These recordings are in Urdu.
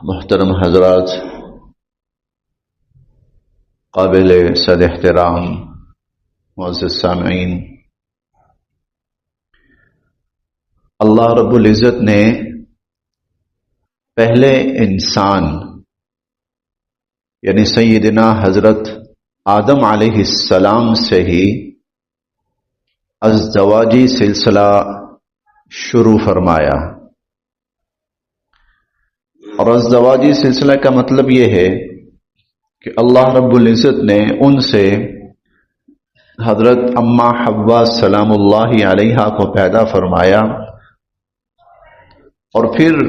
محترم حضرات، قابل صد احترام معزز سامعین، اللہ رب العزت نے پہلے انسان یعنی سیدنا حضرت آدم علیہ السلام سے ہی ازدواجی سلسلہ شروع فرمایا، اور ازدواجی سلسلہ کا مطلب یہ ہے کہ اللہ رب العزت نے ان سے حضرت اماں حوا سلام اللہ علیہا کو پیدا فرمایا، اور پھر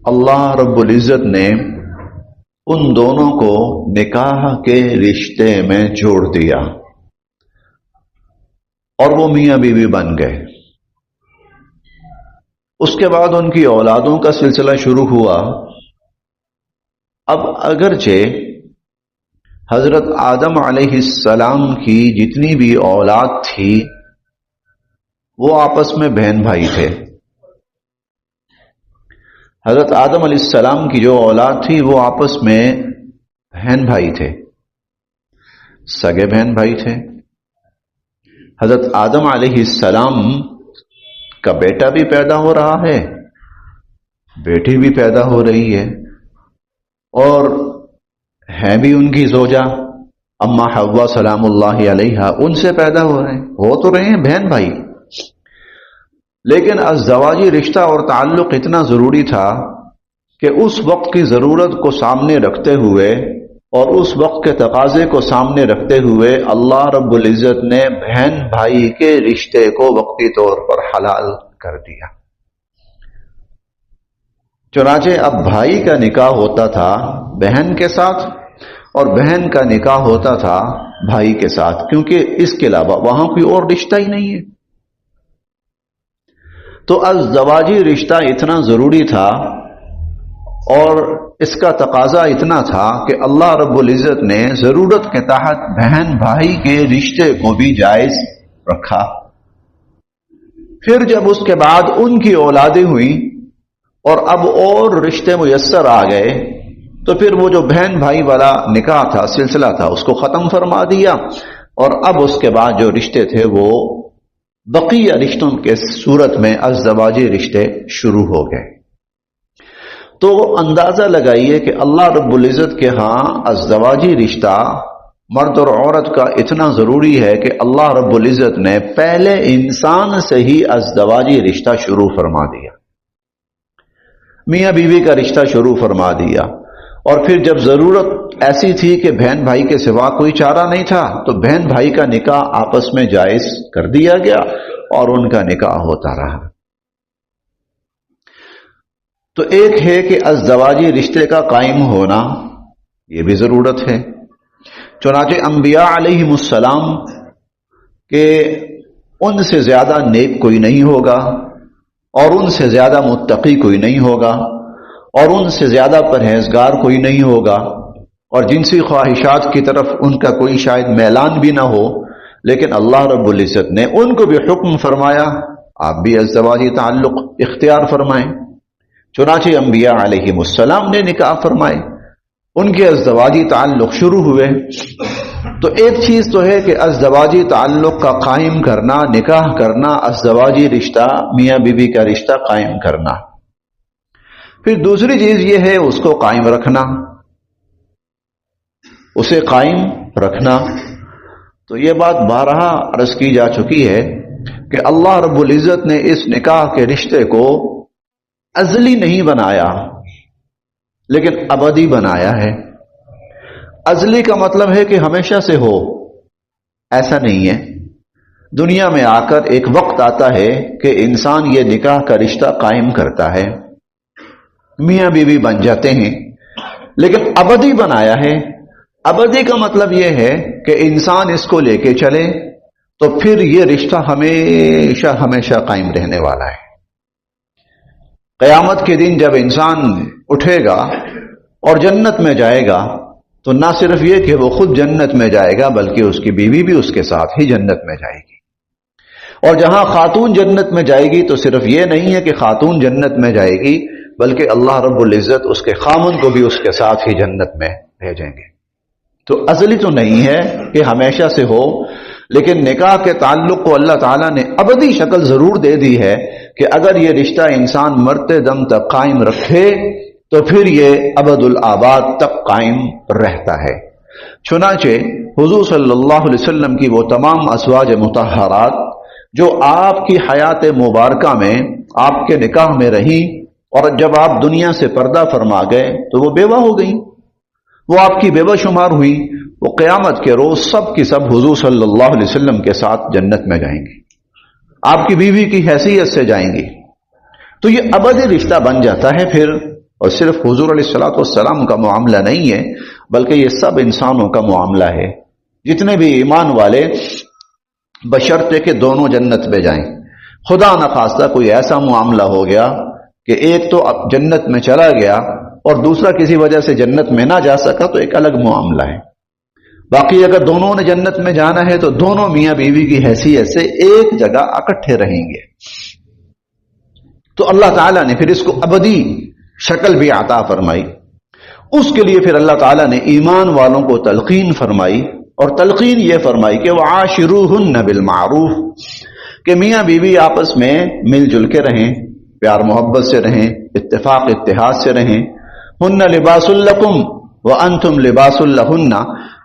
اللہ رب العزت نے ان دونوں کو نکاح کے رشتے میں جوڑ دیا اور وہ میاں بیوی بن گئے۔ اس کے بعد ان کی اولادوں کا سلسلہ شروع ہوا۔ اب اگرچہ حضرت آدم علیہ السلام کی جتنی بھی اولاد تھی وہ آپس میں بہن بھائی تھے۔ حضرت آدم علیہ السلام کی جو اولاد تھی وہ آپس میں بہن بھائی تھے، سگے بہن بھائی تھے۔ حضرت آدم علیہ السلام کا بیٹا بھی پیدا ہو رہا ہے، بیٹی بھی پیدا ہو رہی ہے، اور ہے بھی ان کی زوجہ اماں حوا سلام اللہ علیہا، ان سے پیدا ہو رہے ہیں، ہو تو رہے ہیں بہن بھائی۔ لیکن ازدواجی رشتہ اور تعلق اتنا ضروری تھا کہ اس وقت کی ضرورت کو سامنے رکھتے ہوئے اور اس وقت کے تقاضے کو سامنے رکھتے ہوئے اللہ رب العزت نے بہن بھائی کے رشتے کو وقتی طور پر حلال کر دیا۔ چنانچہ اب بھائی کا نکاح ہوتا تھا بہن کے ساتھ اور بہن کا نکاح ہوتا تھا بھائی کے ساتھ، کیونکہ اس کے علاوہ وہاں کوئی اور رشتہ ہی نہیں ہے۔ تو ازدواجی رشتہ اتنا ضروری تھا اور اس کا تقاضا اتنا تھا کہ اللہ رب العزت نے ضرورت کے تحت بہن بھائی کے رشتے کو بھی جائز رکھا۔ پھر جب اس کے بعد ان کی اولادیں ہوئیں اور اب اور رشتے میسر آ گئے تو پھر وہ جو بہن بھائی والا نکاح تھا، سلسلہ تھا، اس کو ختم فرما دیا، اور اب اس کے بعد جو رشتے تھے وہ بقیہ رشتوں کے صورت میں ازدواجی رشتے شروع ہو گئے۔ تو اندازہ لگائیے کہ اللہ رب العزت کے ہاں ازدواجی رشتہ مرد اور عورت کا اتنا ضروری ہے کہ اللہ رب العزت نے پہلے انسان سے ہی ازدواجی رشتہ شروع فرما دیا، میاں بیوی کا رشتہ شروع فرما دیا، اور پھر جب ضرورت ایسی تھی کہ بہن بھائی کے سوا کوئی چارہ نہیں تھا تو بہن بھائی کا نکاح آپس میں جائز کر دیا گیا اور ان کا نکاح ہوتا رہا۔ تو ایک ہے کہ ازدواجی رشتے کا قائم ہونا، یہ بھی ضرورت ہے۔ چنانچہ انبیاء علیہم السلام کہ ان سے زیادہ نیک کوئی نہیں ہوگا اور ان سے زیادہ متقی کوئی نہیں ہوگا اور ان سے زیادہ پرہیزگار کوئی نہیں ہوگا، اور جنسی خواہشات کی طرف ان کا کوئی شاید میلان بھی نہ ہو، لیکن اللہ رب العزت نے ان کو بھی حکم فرمایا آپ بھی ازدواجی تعلق اختیار فرمائیں۔ چنانچہ انبیاء علیہم السلام نے نکاح فرمائے، ان کے ازدواجی تعلق شروع ہوئے۔ تو ایک چیز تو ہے کہ ازدواجی تعلق کا قائم کرنا، نکاح کرنا، ازدواجی رشتہ میاں بیوی کا رشتہ قائم کرنا۔ پھر دوسری چیز یہ ہے اس کو قائم رکھنا، اسے قائم رکھنا۔ تو یہ بات بارہا عرض کی جا چکی ہے کہ اللہ رب العزت نے اس نکاح کے رشتے کو ازلی نہیں بنایا لیکن ابدی بنایا ہے۔ ازلی کا مطلب ہے کہ ہمیشہ سے ہو، ایسا نہیں ہے۔ دنیا میں آ کر ایک وقت آتا ہے کہ انسان یہ نکاح کا رشتہ قائم کرتا ہے، میاں بیوی بن جاتے ہیں، لیکن ابدی بنایا ہے۔ ابدی کا مطلب یہ ہے کہ انسان اس کو لے کے چلے تو پھر یہ رشتہ ہمیشہ ہمیشہ قائم رہنے والا ہے۔ قیامت کے دن جب انسان اٹھے گا اور جنت میں جائے گا تو نہ صرف یہ کہ وہ خود جنت میں جائے گا بلکہ اس کی بیوی بھی اس کے ساتھ ہی جنت میں جائے گی۔ اور جہاں خاتون جنت میں جائے گی تو صرف یہ نہیں ہے کہ خاتون جنت میں جائے گی بلکہ اللہ رب العزت اس کے خامن کو بھی اس کے ساتھ ہی جنت میں بھیجیں گے۔ تو ازلی تو نہیں ہے کہ ہمیشہ سے ہو، لیکن نکاح کے تعلق کو اللہ تعالیٰ نے ابدی شکل ضرور دے دی ہے کہ اگر یہ رشتہ انسان مرتے دم تک قائم رکھے تو پھر یہ ابد الآباد تک قائم رہتا ہے۔ چنانچہ حضور صلی اللہ علیہ وسلم کی وہ تمام ازواج مطہرات جو آپ کی حیات مبارکہ میں آپ کے نکاح میں رہیں اور جب آپ دنیا سے پردہ فرما گئے تو وہ بیوہ ہو گئیں، وہ آپ کی بیوہ شمار ہوئی، وہ قیامت کے روز سب کی سب حضور صلی اللہ علیہ وسلم کے ساتھ جنت میں جائیں گی، آپ کی بیوی کی حیثیت سے جائیں گی۔ تو یہ ابدی رشتہ بن جاتا ہے پھر، اور صرف حضور علیہ الصلوۃ والسلام کا معاملہ نہیں ہے بلکہ یہ سب انسانوں کا معاملہ ہے، جتنے بھی ایمان والے، بشرطے کہ دونوں جنت میں جائیں۔ خدا نخواستہ کوئی ایسا معاملہ ہو گیا کہ ایک تو جنت میں چلا گیا اور دوسرا کسی وجہ سے جنت میں نہ جا سکا تو ایک الگ معاملہ ہے، باقی اگر دونوں نے جنت میں جانا ہے تو دونوں میاں بیوی کی حیثیت سے ایک جگہ اکٹھے رہیں گے۔ تو اللہ تعالیٰ نے پھر اس کو ابدی شکل بھی عطا فرمائی۔ اس کے لیے پھر اللہ تعالیٰ نے ایمان والوں کو تلقین فرمائی، اور تلقین یہ فرمائی کہ وعاشروہن بالمعروف، کہ میاں بیوی آپس میں مل جل کے رہیں، پیار محبت سے رہیں، اتفاق اتحاد سے رہیں۔ ہن لباس لکم وانتم لباس لہن،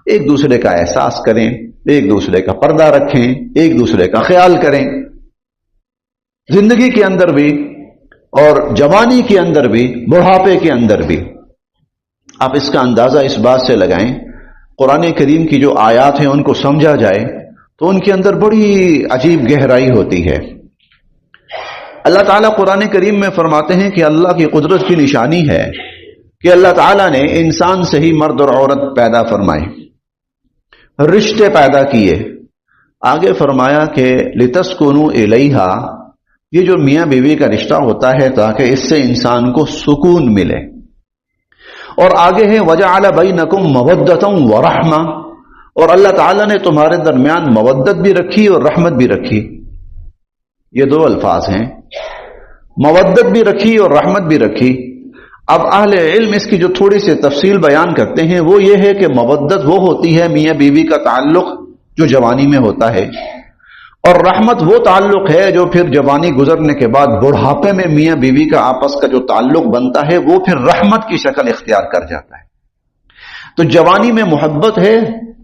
ایک دوسرے کا احساس کریں، ایک دوسرے کا پردہ رکھیں، ایک دوسرے کا خیال کریں، زندگی کے اندر بھی اور جوانی کے اندر بھی، بڑھاپے کے اندر بھی۔ آپ اس کا اندازہ اس بات سے لگائیں، قرآن کریم کی جو آیات ہیں ان کو سمجھا جائے تو ان کے اندر بڑی عجیب گہرائی ہوتی ہے۔ اللہ تعالیٰ قرآن کریم میں فرماتے ہیں کہ اللہ کی قدرت کی نشانی ہے کہ اللہ تعالیٰ نے انسان سے ہی مرد اور عورت پیدا فرمائے، رشتے پیدا کیے۔ آگے فرمایا کہ لِتَسْكُنُوا إِلَيْهَا، یہ جو میاں بیوی کا رشتہ ہوتا ہے تاکہ اس سے انسان کو سکون ملے، اور آگے ہے وَجَعَلَ بَيْنَكُمْ مَوَدَّةً وَرَحْمَةً، اور اللہ تعالیٰ نے تمہارے درمیان مودت بھی رکھی اور رحمت بھی رکھی۔ یہ دو الفاظ ہیں، مودت بھی رکھی اور رحمت بھی رکھی۔ اب اہل علم اس کی جو تھوڑی سی تفصیل بیان کرتے ہیں وہ یہ ہے کہ مودت وہ ہوتی ہے میاں بیوی کا تعلق جو جوانی میں ہوتا ہے، اور رحمت وہ تعلق ہے جو پھر جوانی گزرنے کے بعد بڑھاپے میں میاں بیوی کا آپس کا جو تعلق بنتا ہے وہ پھر رحمت کی شکل اختیار کر جاتا ہے۔ تو جوانی میں محبت ہے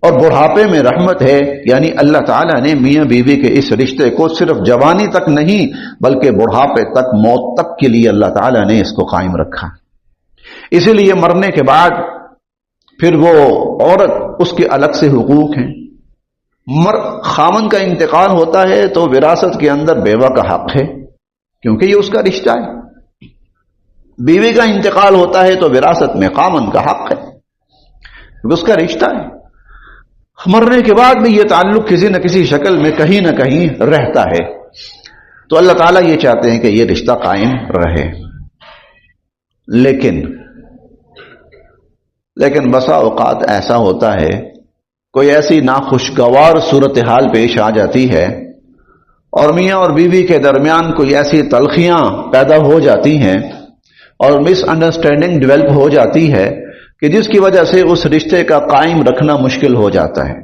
اور بڑھاپے میں رحمت ہے، یعنی اللہ تعالیٰ نے میاں بیوی کے اس رشتے کو صرف جوانی تک نہیں بلکہ بڑھاپے تک، موت تک کے لیے اللہ تعالیٰ نے اس کو قائم رکھا۔ اسی لیے مرنے کے بعد پھر وہ عورت، اس کے الگ سے حقوق ہیں۔ خامن کا انتقال ہوتا ہے تو وراثت کے اندر بیوہ کا حق ہے کیونکہ یہ اس کا رشتہ ہے، بیوی کا انتقال ہوتا ہے تو وراثت میں خامن کا حق ہے کیونکہ اس کا رشتہ ہے۔ مرنے کے بعد بھی یہ تعلق کسی نہ کسی شکل میں کہیں نہ کہیں رہتا ہے۔ تو اللہ تعالیٰ یہ چاہتے ہیں کہ یہ رشتہ قائم رہے، لیکن بسا اوقات ایسا ہوتا ہے، کوئی ایسی ناخوشگوار صورتحال پیش آ جاتی ہے اور میاں اور بیوی کے درمیان کوئی ایسی تلخیاں پیدا ہو جاتی ہیں اور مس انڈرسٹینڈنگ ڈیولپ ہو جاتی ہے کہ جس کی وجہ سے اس رشتے کا قائم رکھنا مشکل ہو جاتا ہے،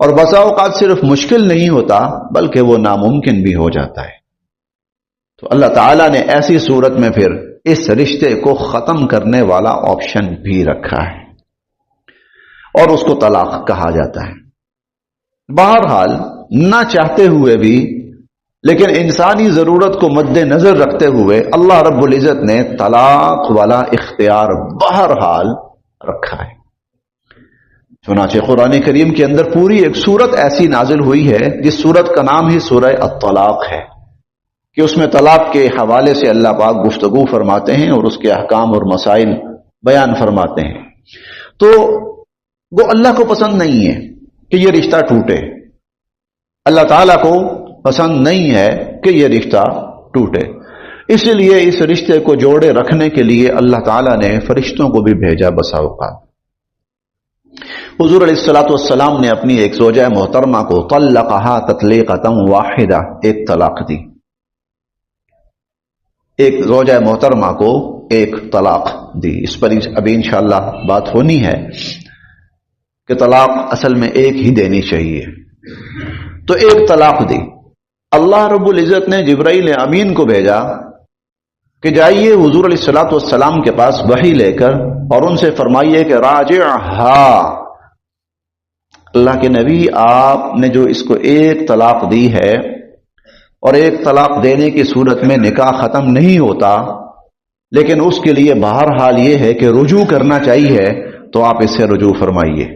اور بسا اوقات صرف مشکل نہیں ہوتا بلکہ وہ ناممکن بھی ہو جاتا ہے۔ تو اللہ تعالیٰ نے ایسی صورت میں پھر اس رشتے کو ختم کرنے والا آپشن بھی رکھا ہے اور اس کو طلاق کہا جاتا ہے۔ بہرحال نہ چاہتے ہوئے بھی، لیکن انسانی ضرورت کو مد نظر رکھتے ہوئے اللہ رب العزت نے طلاق والا اختیار بہرحال رکھا ہے۔ چنانچہ قرآن کریم کے اندر پوری ایک سورت ایسی نازل ہوئی ہے جس سورت کا نام ہی سورہ الطلاق ہے، کہ اس میں طلاق کے حوالے سے اللہ پاک گفتگو فرماتے ہیں اور اس کے احکام اور مسائل بیان فرماتے ہیں۔ تو وہ اللہ کو پسند نہیں ہے کہ یہ رشتہ ٹوٹے، اللہ تعالیٰ کو پسند نہیں ہے کہ یہ رشتہ ٹوٹے، اس لیے اس رشتے کو جوڑے رکھنے کے لیے اللہ تعالیٰ نے فرشتوں کو بھی بھیجا بسا اوقات۔ حضور علیہ الصلوۃ والسلام نے اپنی ایک زوجہ محترمہ کو طلقها تطلیقۃ واحدہ، ایک طلاق دی۔ ایک زوجہ محترمہ کو ایک طلاق دی. اس پر ابھی انشاءاللہ بات ہونی ہے کہ طلاق اصل میں ایک ہی دینی چاہیے. تو ایک طلاق دی. اللہ رب العزت نے جبرائیل امین کو بھیجا کہ جائیے حضور علیہ الصلوۃ والسلام کے پاس وحی لے کر اور ان سے فرمائیے کہ راجعھا، اللہ کے نبی آپ نے جو اس کو ایک طلاق دی ہے، اور ایک طلاق دینے کی صورت میں نکاح ختم نہیں ہوتا، لیکن اس کے لیے بہرحال یہ ہے کہ رجوع کرنا چاہیے، تو آپ اس سے رجوع فرمائیے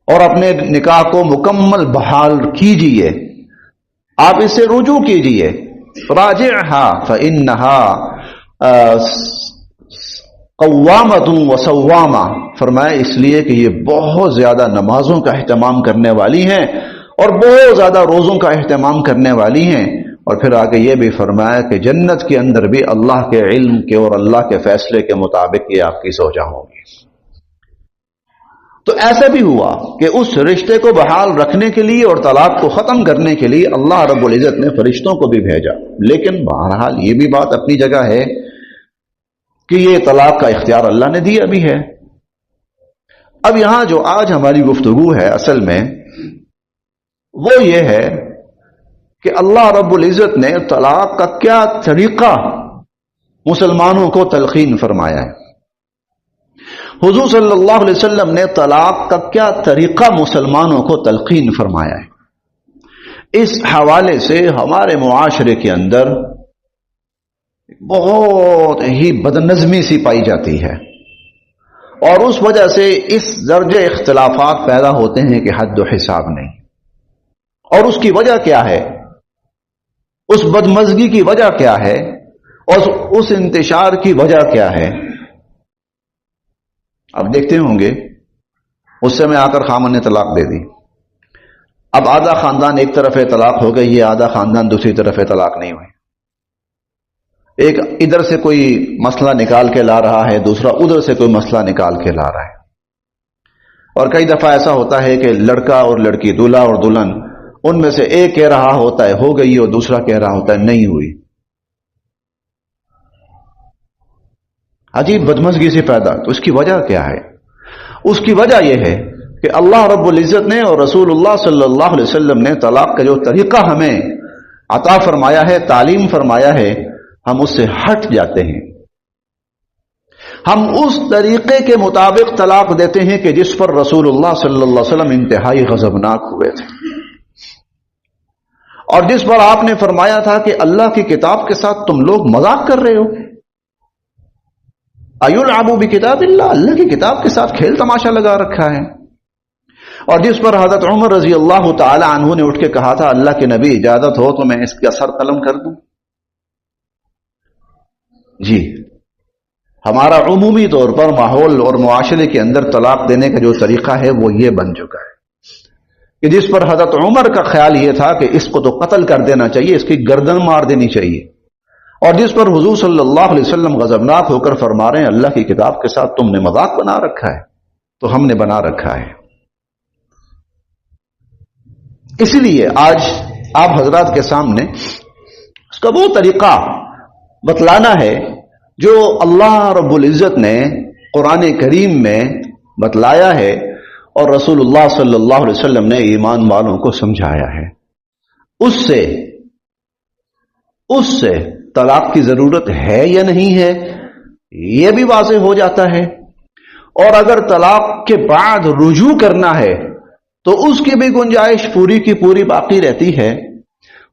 اور اپنے نکاح کو مکمل بحال کیجئے. آپ اس سے رجوع کیجئے. راجعھا فإنھا قوامۃ وصوامہ، فرمایا اس لیے کہ یہ بہت زیادہ نمازوں کا اہتمام کرنے والی ہیں اور بہت زیادہ روزوں کا اہتمام کرنے والی ہیں. اور پھر آگے یہ بھی فرمایا کہ جنت کے اندر بھی اللہ کے علم کے اور اللہ کے فیصلے کے مطابق یہ آپ کی زوجہ ہوں گی. تو ایسا بھی ہوا کہ اس رشتے کو بحال رکھنے کے لیے اور طلاق کو ختم کرنے کے لیے اللہ رب العزت نے فرشتوں کو بھی بھیجا. لیکن بہرحال یہ بھی بات اپنی جگہ ہے کہ یہ طلاق کا اختیار اللہ نے دیا بھی ہے. اب یہاں جو آج ہماری گفتگو ہے اصل میں وہ یہ ہے کہ اللہ رب العزت نے طلاق کا کیا طریقہ مسلمانوں کو تلقین فرمایا ہے. حضور صلی اللہ علیہ وسلم نے طلاق کا کیا طریقہ مسلمانوں کو تلقین فرمایا ہے. اس حوالے سے ہمارے معاشرے کے اندر بہت ہی بدنظمی سی پائی جاتی ہے، اور اس وجہ سے اس درجے اختلافات پیدا ہوتے ہیں کہ حد و حساب نہیں. اور اس کی وجہ کیا ہے؟ اس بدمزگی کی وجہ کیا ہے؟ اور اس انتشار کی وجہ کیا ہے؟ اب دیکھتے ہوں گے اس سے میں آ کر خامن نے طلاق دے دی. اب آدھا خاندان ایک طرف ہے طلاق ہو گئی ہے، آدھا خاندان دوسری طرف ہے طلاق نہیں ہوئی. ایک ادھر سے کوئی مسئلہ نکال کے لا رہا ہے، دوسرا ادھر سے کوئی مسئلہ نکال کے لا رہا ہے. اور کئی دفعہ ایسا ہوتا ہے کہ لڑکا اور لڑکی، دولہا اور دلہن، ان میں سے ایک کہہ رہا ہوتا ہے ہو گئی اور دوسرا کہہ رہا ہوتا ہے نہیں ہوئی. عجیب بدمزگی سے پیدا. تو اس کی وجہ کیا ہے؟ اس کی وجہ یہ ہے کہ اللہ رب العزت نے اور رسول اللہ صلی اللہ علیہ وسلم نے طلاق کا جو طریقہ ہمیں عطا فرمایا ہے، تعلیم فرمایا ہے، ہم اس سے ہٹ جاتے ہیں. ہم اس طریقے کے مطابق طلاق دیتے ہیں کہ جس پر رسول اللہ صلی اللہ علیہ وسلم انتہائی غضبناک ہوئے تھے، اور جس پر آپ نے فرمایا تھا کہ اللہ کی کتاب کے ساتھ تم لوگ مذاق کر رہے ہو. ایلعبوا بکتاب اللہ، اللہ کی کتاب کے ساتھ کھیل تماشا لگا رکھا ہے. اور جس پر حضرت عمر رضی اللہ تعالی عنہ نے اٹھ کے کہا تھا اللہ کے نبی اجازت ہو تو میں اس کا سر قلم کر دوں. جی ہمارا عمومی طور پر ماحول اور معاشرے کے اندر طلاق دینے کا جو طریقہ ہے وہ یہ بن چکا ہے کہ جس پر حضرت عمر کا خیال یہ تھا کہ اس کو تو قتل کر دینا چاہیے، اس کی گردن مار دینی چاہیے، اور جس پر حضور صلی اللہ علیہ وسلم غضبناک ہو کر فرما رہے ہیں اللہ کی کتاب کے ساتھ تم نے مذاق بنا رکھا ہے، تو ہم نے بنا رکھا ہے. اسی لیے آج آپ حضرات کے سامنے اس کا وہ طریقہ بتلانا ہے جو اللہ رب العزت نے قرآن کریم میں بتلایا ہے اور رسول اللہ صلی اللہ علیہ وسلم نے ایمان والوں کو سمجھایا ہے. اس سے طلاق کی ضرورت ہے یا نہیں ہے یہ بھی واضح ہو جاتا ہے، اور اگر طلاق کے بعد رجوع کرنا ہے تو اس کی بھی گنجائش پوری کی پوری باقی رہتی ہے،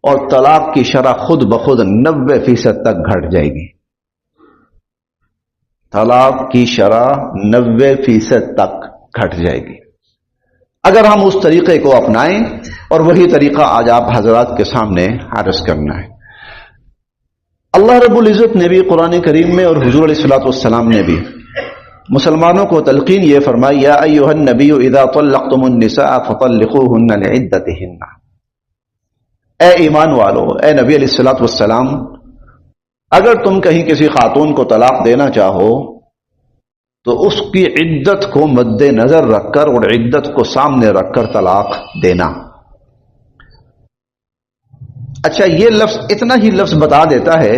اور طلاق کی شرح خود بخود 90% تک گھٹ جائے گی. طلاق کی شرح 90% تک گھٹ جائے گی اگر ہم اس طریقے کو اپنائیں، اور وہی طریقہ آج آپ حضرات کے سامنے عرض کرنا ہے. اللہ رب العزت نے بھی قرآن کریم میں اور حضور علیہ الصلوۃ والسلام نے بھی مسلمانوں کو تلقین یہ فرمائی یا ایھا النبی اذا طلقتم النساء فطلقوهن لعدتهن. اے ایمان والو، اے نبی علیہ الصلوۃ والسلام، اگر تم کہیں کسی خاتون کو طلاق دینا چاہو تو اس کی عدت کو مد نظر رکھ کر اور عدت کو سامنے رکھ کر طلاق دینا. اچھا یہ لفظ اتنا ہی لفظ بتا دیتا ہے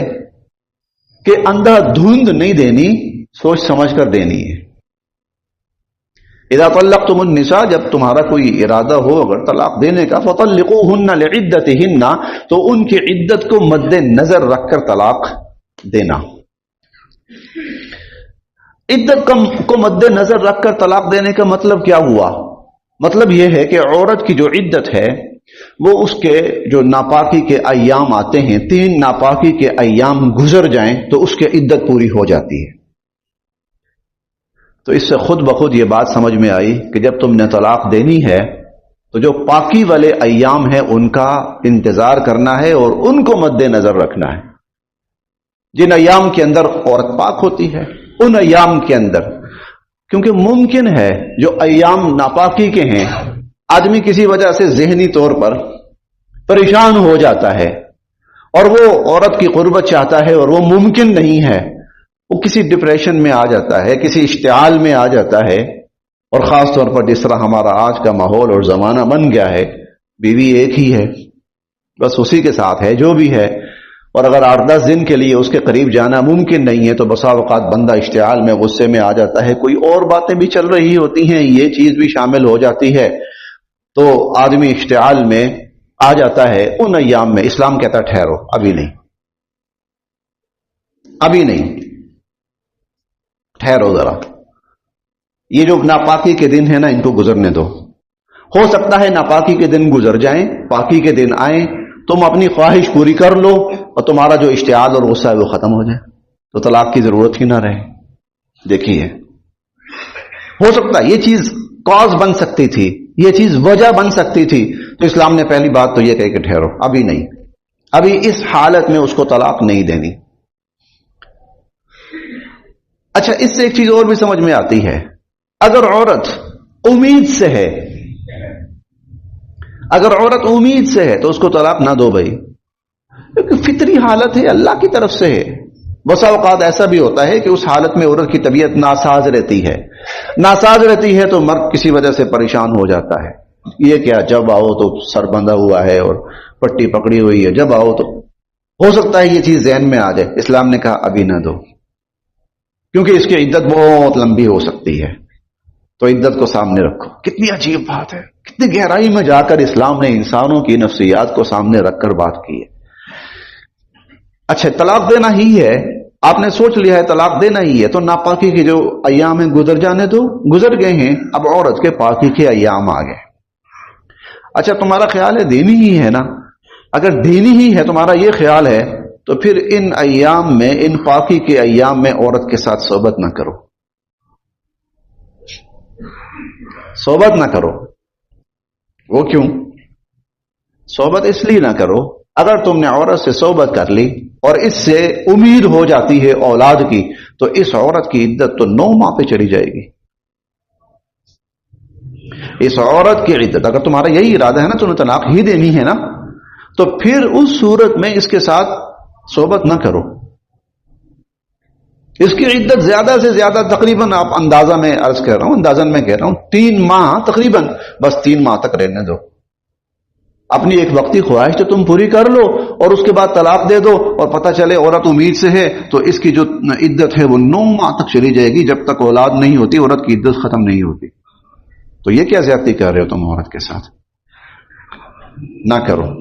کہ اندھا دھند نہیں دینی، سوچ سمجھ کر دینی ہے. اذا طلقتم النساء، جب تمہارا کوئی ارادہ ہو اگر طلاق دینے کا، فطلقوهن لعدتهن، تو ان کی عدت کو مد نظر رکھ کر طلاق دینا. عدت کو مد نظر رکھ کر طلاق دینے کا مطلب کیا ہوا؟ مطلب یہ ہے کہ عورت کی جو عدت ہے وہ اس کے جو ناپاکی کے ایام آتے ہیں، 3 ناپاکی کے ایام گزر جائیں تو اس کی عدت پوری ہو جاتی ہے. تو اس سے خود بخود یہ بات سمجھ میں آئی کہ جب تم نے طلاق دینی ہے تو جو پاکی والے ایام ہیں ان کا انتظار کرنا ہے اور ان کو مد نظر رکھنا ہے. جن ایام کے اندر عورت پاک ہوتی ہے ان ایام کے اندر، کیونکہ ممکن ہے جو ایام ناپاکی کے ہیں آدمی کسی وجہ سے ذہنی طور پر پریشان ہو جاتا ہے اور وہ عورت کی قربت چاہتا ہے اور وہ ممکن نہیں ہے، وہ کسی ڈپریشن میں آ جاتا ہے، کسی اشتعال میں آ جاتا ہے. اور خاص طور پر جس طرح ہمارا آج کا ماحول اور زمانہ بن گیا ہے، بیوی ایک ہی ہے، بس اسی کے ساتھ ہے جو بھی ہے، اور اگر 8-10 دن کے لیے اس کے قریب جانا ممکن نہیں ہے تو بسا اوقات بندہ اشتعال میں غصے میں آ جاتا ہے. کوئی اور باتیں بھی چل رہی ہوتی ہیں، یہ چیز بھی شامل ہو جاتی ہے، تو آدمی اشتعال میں آ جاتا ہے. ان ایام میں اسلام کہتا ہے ٹھہرو، ابھی نہیں، ابھی نہیں، ٹھہرو ذرا، یہ جو ناپاکی کے دن ہے نا ان کو گزرنے دو. ہو سکتا ہے ناپاکی کے دن گزر جائیں، پاکی کے دن آئیں، تم اپنی خواہش پوری کر لو اور تمہارا جو اشتعال اور غصہ ہے وہ ختم ہو جائے تو طلاق کی ضرورت ہی نہ رہے. دیکھیے ہو سکتا ہے یہ چیز کاز بن سکتی تھی، یہ چیز وجہ بن سکتی تھی، تو اسلام نے پہلی بات تو یہ کہی کہ ٹھہرو، ابھی نہیں، ابھی اس حالت میں اس کو طلاق نہیں دینی. اچھا اس سے ایک چیز اور بھی سمجھ میں آتی ہے، اگر عورت امید سے ہے، اگر عورت امید سے ہے تو اس کو طلاق نہ دو بھائی، کیونکہ فطری حالت ہے، اللہ کی طرف سے ہے. بسا اوقات ایسا بھی ہوتا ہے کہ اس حالت میں عورت کی طبیعت ناساز رہتی ہے، ناساز رہتی ہے تو مرد کسی وجہ سے پریشان ہو جاتا ہے. یہ کیا، جب آؤ تو سر بندھا ہوا ہے اور پٹی پکڑی ہوئی ہے، جب آؤ تو ہو سکتا ہے یہ چیز ذہن میں آ جائے. اسلام نے کہا ابھی نہ دو، کیونکہ اس کی عدت بہت لمبی ہو سکتی ہے، تو عدت کو سامنے رکھو. کتنی عجیب بات ہے، کتنی گہرائی میں جا کر اسلام نے انسانوں کی نفسیات کو سامنے رکھ کر بات کی ہے. اچھا طلاق دینا ہی ہے، آپ نے سوچ لیا ہے طلاق دینا ہی ہے، تو ناپاکی کے جو ایام ہیں گزر جانے دو، گزر گئے ہیں، اب عورت کے پاکی کے ایام آ گئے. اچھا تمہارا خیال ہے دینی ہی ہے نا، اگر دینی ہی ہے تمہارا یہ خیال ہے تو پھر ان ایام میں، ان پاکی کے ایام میں عورت کے ساتھ صحبت نہ کرو، صحبت نہ کرو. وہ کیوں؟ صحبت اس لیے نہ کرو، اگر تم نے عورت سے صحبت کر لی اور اس سے امید ہو جاتی ہے اولاد کی، تو اس عورت کی عدت تو 9 ماہ پہ چلی جائے گی. اس عورت کی عدت، اگر تمہارا یہی ارادہ ہے نا تمہیں طلاق ہی دینی ہے نا، تو پھر اس صورت میں اس کے ساتھ صحبت نہ کرو. اس کی عدت زیادہ سے زیادہ تقریباً، آپ اندازہ میں عرض کر رہا ہوں، اندازن میں کہہ رہا ہوں 3 ماہ تقریباً، بس 3 ماہ تک رہنے دو. اپنی ایک وقتی خواہش تو تم پوری کر لو اور اس کے بعد طلاق دے دو، اور پتہ چلے عورت امید سے ہے تو اس کی جو عدت ہے وہ 9 ماہ تک چلی جائے گی، جب تک اولاد نہیں ہوتی عورت کی عدت ختم نہیں ہوتی. تو یہ کیا زیادتی کر رہے ہو تم عورت کے ساتھ؟ نہ کرو.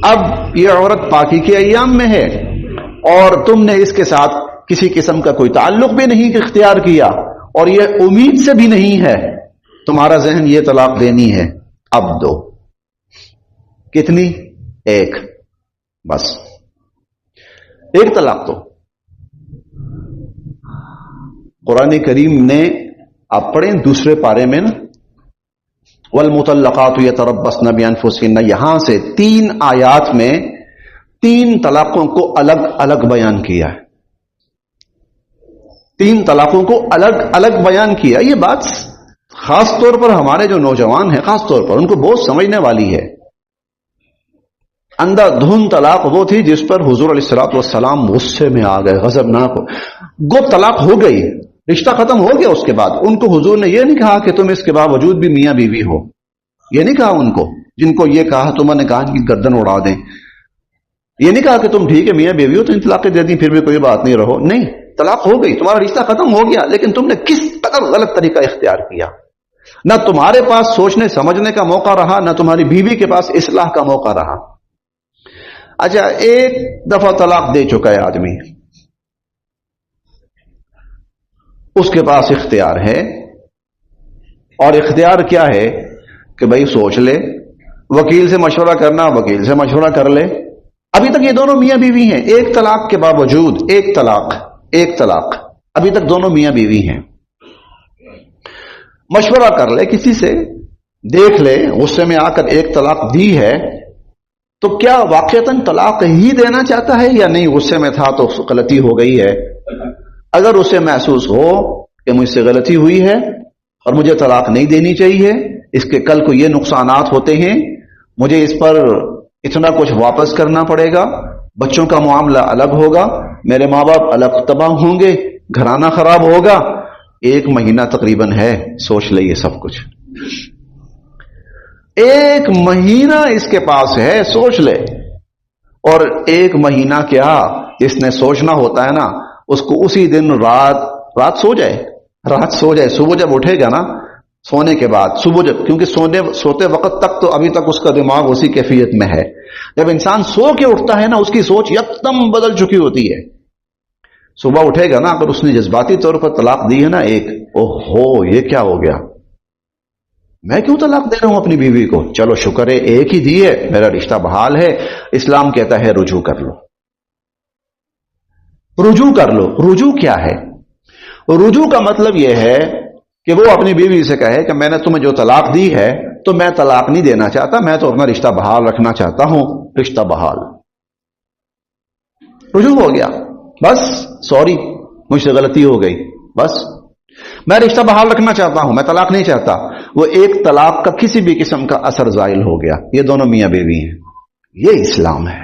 اب یہ عورت پاکی کے ایام میں ہے اور تم نے اس کے ساتھ کسی قسم کا کوئی تعلق بھی نہیں اختیار کیا اور یہ امید سے بھی نہیں ہے، تمہارا ذہن یہ طلاق دینی ہے، اب دو. کتنی؟ 1، بس 1 طلاق. تو قرآن کریم نے آپ پڑھیں دوسرے پارے میں نا، والمطلقات یتربصن بانفسہن، یہاں سے 3 آیات میں 3 طلاقوں کو الگ الگ بیان کیا ہے. 3 طلاقوں کو الگ الگ بیان کیا. یہ بات خاص طور پر ہمارے جو نوجوان ہیں، خاص طور پر ان کو بہت سمجھنے والی ہے. اندھا دھند طلاق وہ تھی جس پر حضور علیہ الصلوۃ والسلام غصے میں آ گئے، غضبناک ہو گو. طلاق ہو گئی، رشتہ ختم ہو گیا. اس کے بعد ان کو حضور نے یہ نہیں کہا کہ تم اس کے باوجود بھی میاں بیوی ہو، یہ نہیں کہا ان کو. جن کو یہ کہا تو میں نے کہا کہ گردن اڑا دیں. یہ نہیں کہا کہ تم ٹھیک ہے میاں بیوی ہو تو طلاقیں دے دی پھر بھی کوئی بات نہیں، رہو، نہیں، طلاق ہو گئی، تمہارا رشتہ ختم ہو گیا، لیکن تم نے کس قدر غلط طریقہ اختیار کیا. نہ تمہارے پاس سوچنے سمجھنے کا موقع رہا، نہ تمہاری بیوی کے پاس اصلاح کا موقع رہا. اچھا، ایک دفعہ طلاق دے چکا ہے آدمی، اس کے پاس اختیار ہے، اور اختیار کیا ہے کہ بھائی سوچ لے، وکیل سے مشورہ کرنا، وکیل سے مشورہ کر لے. ابھی تک یہ دونوں میاں بیوی ہیں، ایک طلاق کے باوجود، ایک طلاق ابھی تک دونوں میاں بیوی ہیں. مشورہ کر لے کسی سے، دیکھ لے، غصے میں آ کر ایک طلاق دی ہے تو کیا واقعتاً طلاق ہی دینا چاہتا ہے یا نہیں، غصے میں تھا تو غلطی ہو گئی ہے. اگر اسے محسوس ہو کہ مجھ سے غلطی ہوئی ہے اور مجھے طلاق نہیں دینی چاہیے، اس کے کل کو یہ نقصانات ہوتے ہیں، مجھے اس پر اتنا کچھ واپس کرنا پڑے گا، بچوں کا معاملہ الگ ہوگا، میرے ماں باپ الگ تباہ ہوں گے، گھرانہ خراب ہوگا. 1 مہینہ تقریباً ہے، سوچ لے یہ سب کچھ. 1 مہینہ اس کے پاس ہے، سوچ لے. اور 1 مہینہ کیا اس نے سوچنا ہوتا ہے نا، اس کو اسی دن رات سو جائے، صبح جب اٹھے گا نا، سونے کے بعد صبح جب، کیونکہ سوتے وقت تک تو ابھی تک اس کا دماغ اسی کیفیت میں ہے. جب انسان سو کے اٹھتا ہے نا، اس کی سوچ یکدم بدل چکی ہوتی ہے. صبح اٹھے گا نا، اگر اس نے جذباتی طور پر طلاق دی ہے نا ایک، اوہو یہ کیا ہو گیا، میں کیوں طلاق دے رہا ہوں اپنی بیوی کو، چلو شکر ہے ایک ہی دی ہے، میرا رشتہ بحال ہے. اسلام کہتا ہے رجوع کر لو. رجوع کیا ہے؟ رجوع کا مطلب یہ ہے کہ وہ اپنی بیوی سے کہے کہ میں نے تمہیں جو طلاق دی ہے تو میں طلاق نہیں دینا چاہتا، میں تو اپنا رشتہ بحال رکھنا چاہتا ہوں. رشتہ بحال، رجوع ہو گیا. بس سوری، مجھ سے غلطی ہو گئی، بس میں رشتہ بحال رکھنا چاہتا ہوں، میں طلاق نہیں چاہتا. وہ ایک طلاق کا کسی بھی قسم کا اثر زائل ہو گیا. یہ دونوں میاں بیوی ہیں. یہ اسلام ہے،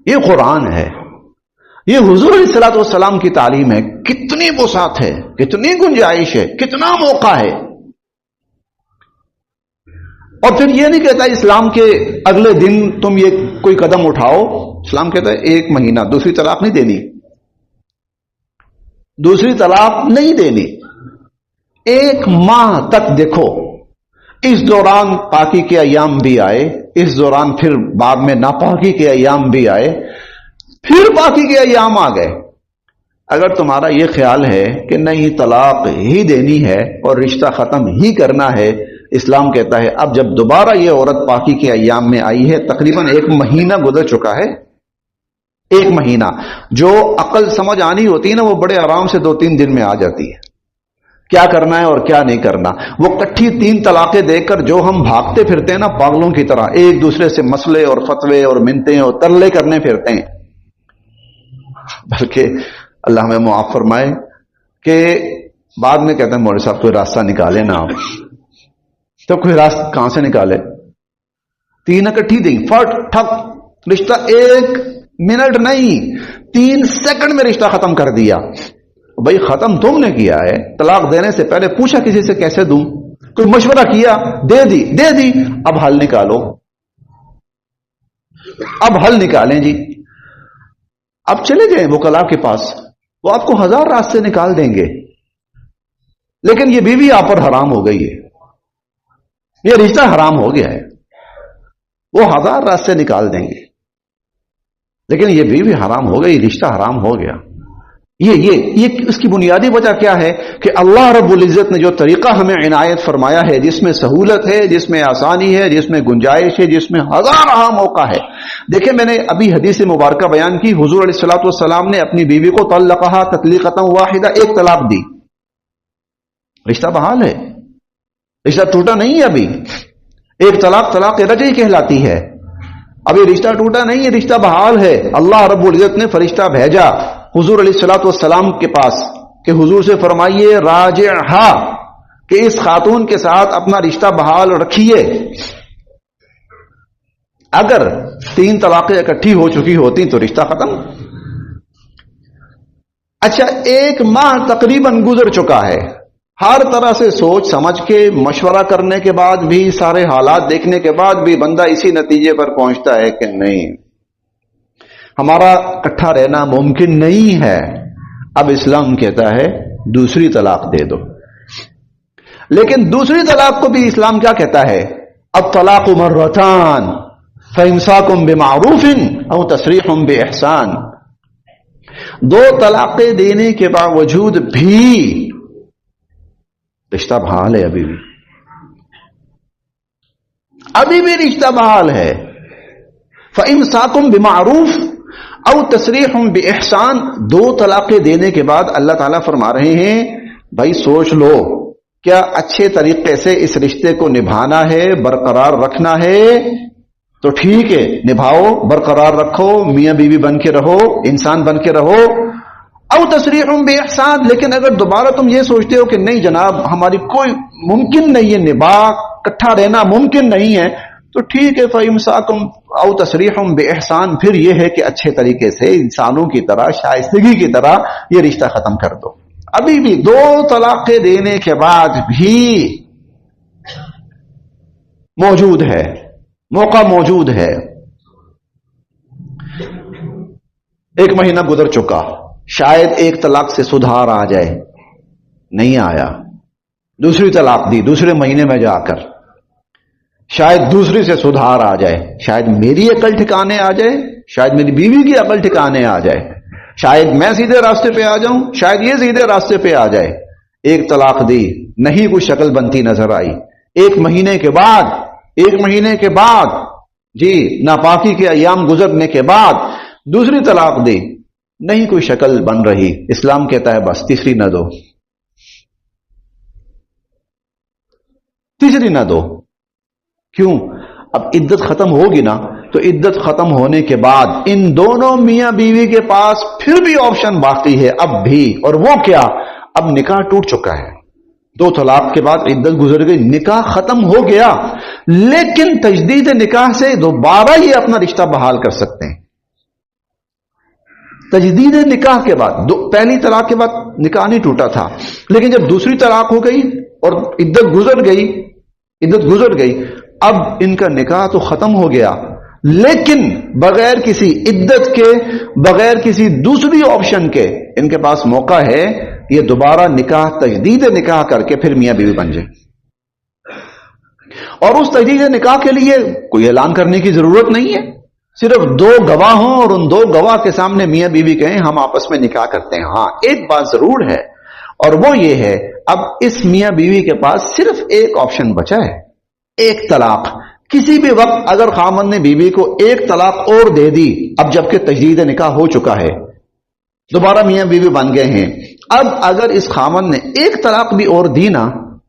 یہ قرآن ہے، یہ حضور علیہ الصلوۃ والسلام کی تعلیم ہے. کتنی وسعت ہے، کتنی گنجائش ہے، کتنا موقع ہے. اور پھر یہ نہیں کہتا اسلام کے اگلے دن تم یہ کوئی قدم اٹھاؤ. اسلام کہتا ہے 1 مہینہ، دوسری طلاق نہیں دینی، دوسری طلاق نہیں دینی. 1 ماہ تک دیکھو، اس دوران پاکی کے ایام بھی آئے، اس دوران پھر بعد میں ناپاکی کے ایام بھی آئے، پھر باقی کے ایام آ گئے. اگر تمہارا یہ خیال ہے کہ نہیں طلاق ہی دینی ہے اور رشتہ ختم ہی کرنا ہے، اسلام کہتا ہے اب جب دوبارہ یہ عورت پاکی کے ایام میں آئی ہے، تقریباً 1 مہینہ گزر چکا ہے. 1 مہینہ جو عقل سمجھ آنی ہوتی ہے نا، وہ بڑے آرام سے 2-3 دن میں آ جاتی ہے. کیا کرنا ہے اور کیا نہیں کرنا. وہ کٹھی 3 طلاقیں دے کر جو ہم بھاگتے پھرتے ہیں نا پاگلوں کی طرح، ایک دوسرے سے مسئلے اور فتوے اور منتیں اور ترلے کرنے پھرتے ہیں، بلکہ اللہ ہمیں معاف فرمائے کہ بعد میں کہتے ہیں مولوی صاحب کوئی راستہ نکالے نا آپ. تو کوئی راستہ کہاں سے نکالے؟ 3 اکٹھی دیں، فٹ ٹھپ، رشتہ 1 منٹ نہیں 3 سیکنڈ میں رشتہ ختم کر دیا. بھائی ختم تم نے کیا ہے، طلاق دینے سے پہلے پوچھا کسی سے کیسے دوں، کوئی مشورہ کیا، دے دی. اب حل نکالو، اب حل نکالیں جی. اب چلے جائیں وکلاء کے پاس، وہ آپ کو 1000 راستے نکال دیں گے، لیکن یہ بیوی آپ پر حرام ہو گئی ہے، یہ رشتہ حرام ہو گیا ہے. وہ 1000 راستے نکال دیں گے، لیکن یہ بیوی حرام ہو گئی، رشتہ حرام ہو گیا. یہ اس کی بنیادی وجہ کیا ہے کہ اللہ رب العزت نے جو طریقہ ہمیں عنایت فرمایا ہے، جس میں سہولت ہے، جس میں آسانی ہے، جس میں گنجائش ہے، جس میں ہزارہ موقع ہے. دیکھیں میں نے ابھی حدیث مبارکہ بیان کی، حضور علیہ الصلوۃ والسلام نے اپنی بیوی کو طلقہا تطلیقۃ واحدہ، 1 طلاق دی. رشتہ بحال ہے، رشتہ ٹوٹا نہیں ہے. ابھی 1 طلاق رجعی کہلاتی ہے. ابھی رشتہ ٹوٹا نہیں ہے، رشتہ بحال ہے. اللہ رب العزت نے فرشتہ بھیجا حضور علیہ الصلوۃ والسلام کے پاس کہ حضور سے فرمائیے راجعہا، کہ اس خاتون کے ساتھ اپنا رشتہ بحال رکھیے. اگر 3 طلاقیں اکٹھی ہو چکی ہوتی تو رشتہ ختم. اچھا 1 ماہ تقریباً گزر چکا ہے، ہر طرح سے سوچ سمجھ کے مشورہ کرنے کے بعد بھی، سارے حالات دیکھنے کے بعد بھی بندہ اسی نتیجے پر پہنچتا ہے کہ نہیں، ہمارا اکٹھا رہنا ممکن نہیں ہے، اب اسلام کہتا ہے دوسری طلاق دے دو۔ لیکن دوسری طلاق کو بھی اسلام کیا کہتا ہے؟ الطلاق مرتان فامساک بمعروف او تسریح باحسان۔ دو طلاقیں دینے کے باوجود بھی رشتہ بحال ہے، ابھی بھی رشتہ بحال ہے۔ فامساک بمعروف او تسریح باحسان، دو طلاقیں دینے کے بعد اللہ تعالیٰ فرما رہے ہیں بھائی سوچ لو، کیا اچھے طریقے سے اس رشتے کو نبھانا ہے، برقرار رکھنا ہے تو ٹھیک ہے، نبھاؤ، برقرار رکھو، میاں بیوی بن کے رہو، انسان بن کے رہو۔ او تصریح باحسان، لیکن اگر دوبارہ تم یہ سوچتے ہو کہ نہیں جناب ہماری کوئی ممکن نہیں ہے، نباہ اکٹھا رہنا ممکن نہیں ہے، تو ٹھیک ہے، فامساکم او تصریح باحسان، پھر یہ ہے کہ اچھے طریقے سے انسانوں کی طرح، شائستگی کی طرح یہ رشتہ ختم کر دو۔ ابھی بھی دو طلاقیں دینے کے بعد بھی موجود ہے، موقع موجود ہے۔ ایک مہینہ گزر چکا، شاید ایک طلاق سے سدھار آ جائے، نہیں آیا، دوسری طلاق دی دوسرے مہینے میں جا کر، شاید دوسری سے سدھار آ جائے، شاید میری عقل ٹھکانے آ جائے، شاید میری بیوی کی عقل ٹھکانے آ جائے، شاید میں سیدھے راستے پہ آ جاؤں، شاید یہ سیدھے راستے پہ آ جائے۔ ایک طلاق دی، نہیں کوئی شکل بنتی نظر آئی، ایک مہینے کے بعد جی ناپاکی کے ایام گزرنے کے بعد دوسری طلاق دی، نہیں کوئی شکل بن رہی، اسلام کہتا ہے بس تیسری نہ دو، تیسری نہ دو۔ کیوں؟ اب عدت ختم ہوگی نا، تو عدت ختم ہونے کے بعد ان دونوں میاں بیوی کے پاس پھر بھی آپشن باقی ہے اب بھی، اور وہ کیا؟ اب نکاح ٹوٹ چکا ہے، دو طلاق کے بعد عدت گزر گئی، نکاح ختم ہو گیا، لیکن تجدید نکاح سے دوبارہ یہ اپنا رشتہ بحال کر سکتے ہیں۔ تجدید نکاح کے بعد، پہلی طلاق کے بعد نکاح نہیں ٹوٹا تھا، لیکن جب دوسری طلاق ہو گئی اور عدت گزر گئی، اب ان کا نکاح تو ختم ہو گیا، لیکن بغیر کسی عدت کے، بغیر کسی دوسری آپشن کے ان کے پاس موقع ہے یہ دوبارہ نکاح، تجدید نکاح کر کے پھر میاں بیوی بن جائے۔ اور اس تجدید نکاح کے لیے کوئی اعلان کرنے کی ضرورت نہیں ہے، صرف دو گواہ ہوں اور ان دو گواہ کے سامنے میاں بیوی کہیں ہم آپس میں نکاح کرتے ہیں۔ ہاں ایک بات ضرور ہے، اور وہ یہ ہے اب اس میاں بیوی کے پاس صرف ایک آپشن بچا ہے، ایک طلاق۔ کسی بھی وقت اگر خامن نے بیوی کو ایک طلاق اور دے دی، اب جبکہ تجدید نکاح ہو چکا ہے، دوبارہ میاں بیوی بن گئے ہیں، اب اگر اس خامن نے ایک طلاق بھی اور دی نا،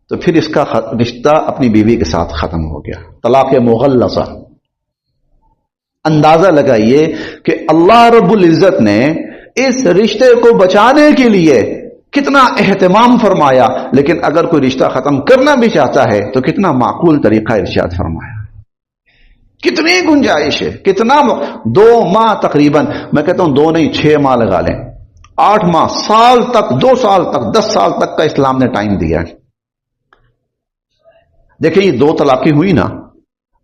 تو پھر اس کا رشتہ اپنی بیوی کے ساتھ ختم ہو گیا، طلاق مغلظہ۔ اندازہ لگائیے کہ اللہ رب العزت نے اس رشتے کو بچانے کے لیے کتنا اہتمام فرمایا، لیکن اگر کوئی رشتہ ختم کرنا بھی چاہتا ہے تو کتنا معقول طریقہ ارشاد فرمایا، کتنی گنجائش ہے، کتنا 2 ماہ تقریباً، میں کہتا ہوں 2 نہیں 6 ماہ لگا لیں، 8 ماہ، سال تک، 2 سال تک، 10 سال تک کا اسلام نے ٹائم دیا ہے۔ دیکھیں یہ 2 طلاقیں ہوئی نا،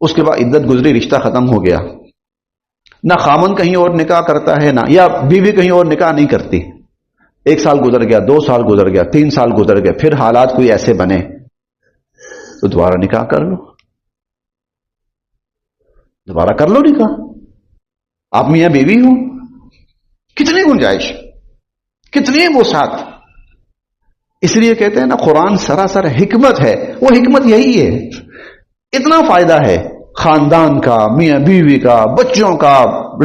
اس کے بعد عدت گزری، رشتہ ختم ہو گیا، نہ خامن کہیں اور نکاح کرتا ہے، نہ یا بیوی کہیں اور نکاح نہیں کرتی، 1 سال گزر گیا، 2 سال گزر گیا، 3 سال گزر گئے، پھر حالات کوئی ایسے بنے تو دوبارہ نکاح کر لو، دوبارہ کر لو نکاح، آپ میاں بیوی ہو، کتنی گنجائش، کتنی وسعت۔ اس لیے کہتے ہیں نا قرآن سراسر حکمت ہے، وہ حکمت یہی ہے، اتنا فائدہ ہے خاندان کا، میاں بیوی کا، بچوں کا،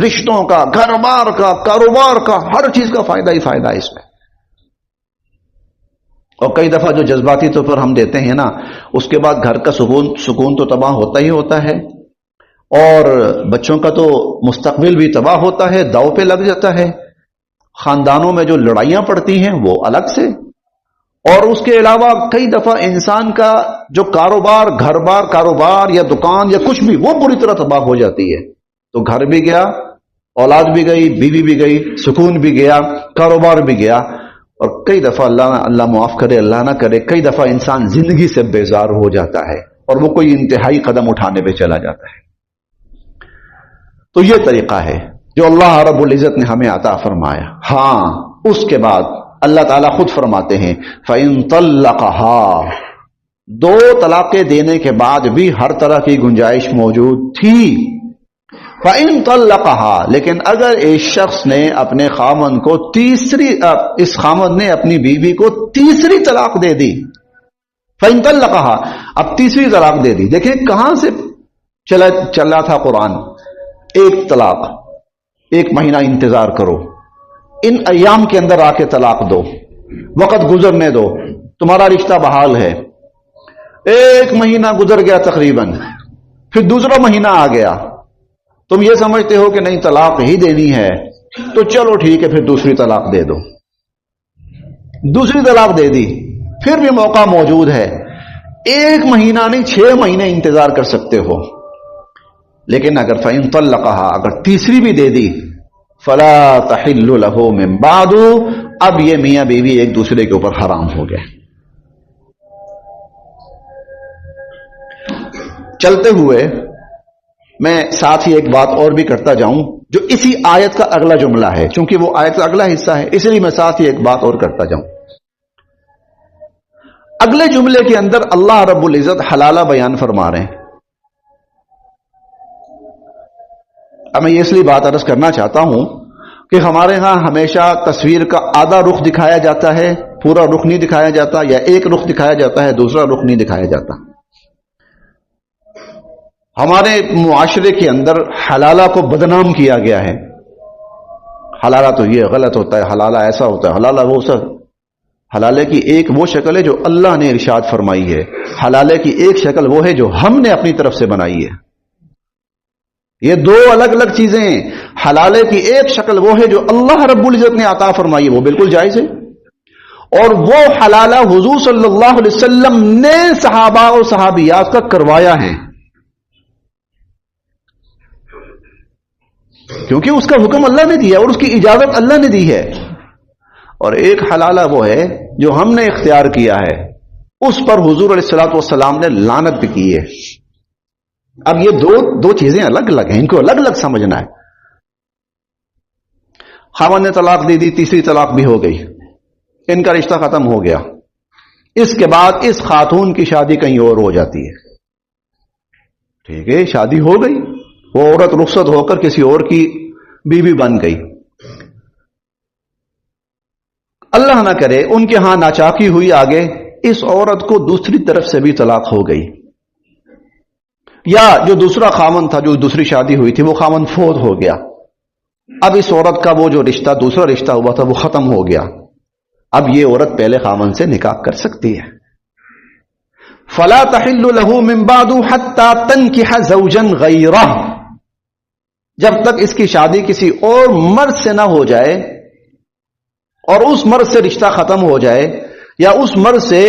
رشتوں کا، گھر بار کا، کاروبار کا، ہر چیز کا فائدہ ہی فائدہ ہے اس میں۔ اور کئی دفعہ جو جذباتی طور پر ہم دیتے ہیں نا، اس کے بعد گھر کا سکون تو تباہ ہوتا ہی ہوتا ہے، اور بچوں کا تو مستقبل بھی تباہ ہوتا ہے، داؤ پہ لگ جاتا ہے، خاندانوں میں جو لڑائیاں پڑتی ہیں وہ الگ سے، اور اس کے علاوہ کئی دفعہ انسان کا جو کاروبار، گھر بار کاروبار یا دکان یا کچھ بھی، وہ پوری طرح تباہ ہو جاتی ہے، تو گھر بھی گیا، اولاد بھی گئی، بیوی بھی گئی، سکون بھی گیا، کاروبار بھی گیا۔ اور کئی دفعہ اللہ معاف کرے اللہ نہ کرے، کئی دفعہ انسان زندگی سے بیزار ہو جاتا ہے اور وہ کوئی انتہائی قدم اٹھانے پہ چلا جاتا ہے۔ تو یہ طریقہ ہے جو اللہ رب العزت نے ہمیں عطا فرمایا۔ ہاں، اس کے بعد اللہ تعالیٰ خود فرماتے ہیں فَإِن طَلَّقَهَا، 2 طلاقیں دینے کے بعد بھی ہر طرح کی گنجائش موجود تھی۔ فَإِن طَلَّقَهَا، لیکن اگر اس شخص نے اپنے خامن کو اس خامن نے اپنی بیوی کو تیسری طلاق دے دی، فَإِن طَلَّقَهَا، اب تیسری طلاق دے دی۔ دیکھیں کہاں سے چلا تھا قرآن، 1 طلاق، 1 مہینہ انتظار کرو، ان ایام کے اندر آ کے طلاق دو، وقت گزرنے دو، تمہارا رشتہ بحال ہے۔ 1 مہینہ گزر گیا تقریباً، پھر دوسرا مہینہ آ گیا، تم یہ سمجھتے ہو کہ نہیں طلاق ہی دینی ہے، تو چلو ٹھیک ہے پھر دوسری طلاق دے دو۔ دوسری طلاق دے دی، پھر بھی موقع موجود ہے، 1 مہینہ نہیں 6 مہینے انتظار کر سکتے ہو۔ لیکن اگر فَإِن طَلَّقَهَا، اگر تیسری بھی دے دی، فَلَا تَحِلُّ لَهُ مِن بَعْدُ، اب یہ میاں بیوی ایک دوسرے کے اوپر حرام ہو گئے۔ چلتے ہوئے میں ساتھ ہی ایک بات اور بھی کرتا جاؤں جو اسی آیت کا اگلا جملہ ہے، چونکہ وہ آیت کا اگلا حصہ ہے، اس لیے میں ساتھ ہی ایک بات اور کرتا جاؤں۔ اگلے جملے کے اندر اللہ رب العزت حلالہ بیان فرما رہے ہیں۔ اب میں یہ اس لیے بات عرض کرنا چاہتا ہوں کہ ہمارے ہاں ہمیشہ تصویر کا آدھا رخ دکھایا جاتا ہے، پورا رخ نہیں دکھایا جاتا، یا ایک رخ دکھایا جاتا ہے دوسرا رخ نہیں دکھایا جاتا۔ ہمارے معاشرے کے اندر حلالہ کو بدنام کیا گیا ہے، حلالہ تو یہ غلط ہوتا ہے، حلالہ ایسا ہوتا ہے، حلالہ وہ سب۔ حلالے کی ایک وہ شکل ہے جو اللہ نے ارشاد فرمائی ہے، حلالے کی ایک شکل وہ ہے جو ہم نے اپنی طرف سے بنائی ہے۔ یہ 2 الگ الگ چیزیں ہیں۔ حلالے کی ایک شکل وہ ہے جو اللہ رب العزت نے عطا فرمائی ہے، وہ بالکل جائز ہے، اور وہ حلالہ حضور صلی اللہ علیہ وسلم نے صحابہ اور صحابیات کا کروایا ہے، کیونکہ اس کا حکم اللہ نے دیا اور اس کی اجازت اللہ نے دی ہے۔ اور ایک حلالہ وہ ہے جو ہم نے اختیار کیا ہے، اس پر حضور علیہ الصلوۃ والسلام نے لعنت بھی کی ہے۔ اب یہ دو چیزیں الگ الگ ہیں، ان کو الگ الگ سمجھنا ہے۔ خاوند نے طلاق دے دی، تیسری طلاق بھی ہو گئی، ان کا رشتہ ختم ہو گیا۔ اس کے بعد اس خاتون کی شادی کہیں اور ہو جاتی ہے، ٹھیک ہے، شادی ہو گئی، وہ عورت رخصت ہو کر کسی اور کی بیوی بن گئی۔ اللہ نہ کرے ان کے ہاں ناچاکی ہوئی، آگے اس عورت کو دوسری طرف سے بھی طلاق ہو گئی، یا جو دوسرا خاوند تھا، جو دوسری شادی ہوئی تھی، وہ خاوند فوت ہو گیا۔ اب اس عورت کا وہ جو رشتہ دوسرا رشتہ ہوا تھا وہ ختم ہو گیا۔ اب یہ عورت پہلے خاوند سے نکاح کر سکتی ہے۔ فلا تحل له من بعد حتى تنكح زوجا غيره، جب تک اس کی شادی کسی اور مرد سے نہ ہو جائے اور اس مرد سے رشتہ ختم ہو جائے، یا اس مرد سے